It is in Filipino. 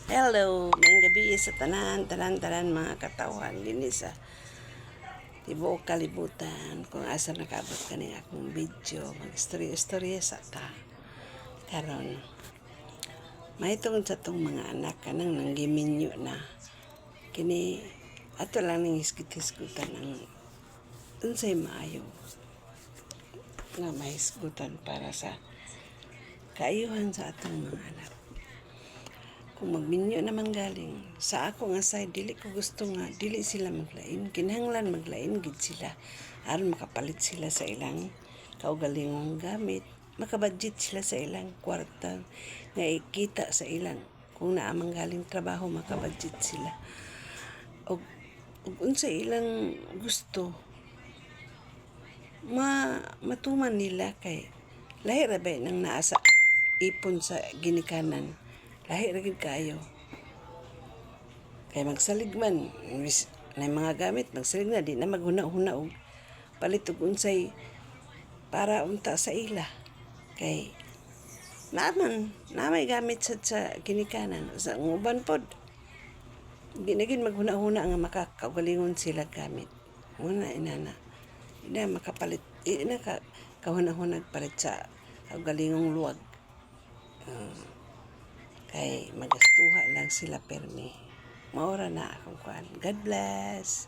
Hello, may gabi sa tanan mga katawan din sa tibuok kalibutan kung asa nakabot kaning akong video mag-istorya sa ta karon may tungod sa tong mga anak kanang nanggiminyo na kini ato lang ning isgutan ng unsay maayo nga mahisgutan para sa kaayuhan sa atong mga anak. Kung magminyo naman galing sa ako nga side, dili ko gusto nga dili sila maglain, kinahanglan maglain gid sila aron makapalit sila sa ilang kaugalingong gamit, makabudget sila sa ilang kwarta nga ikita sa ilang kung naa man galing trabaho, makabudget sila og unsa ilang gusto matuman nila kay lahi ra ba nang naa sa ipon sa ginikanan, lahi ra gid kayo kay magsalig man na mga gamit magsalig na di na maghuna-huna og palit og unsay para unta sa ila kay may gamit sa ginikanan sa uban pod di na gid maghuna-huna nga makakaugalingon sila gamit muna inana ina makapalit ina ka kahuna-hunag palit sa kaugalingong luwag. Kay magastuha lang sila permi. Maura na akong kuan. God bless.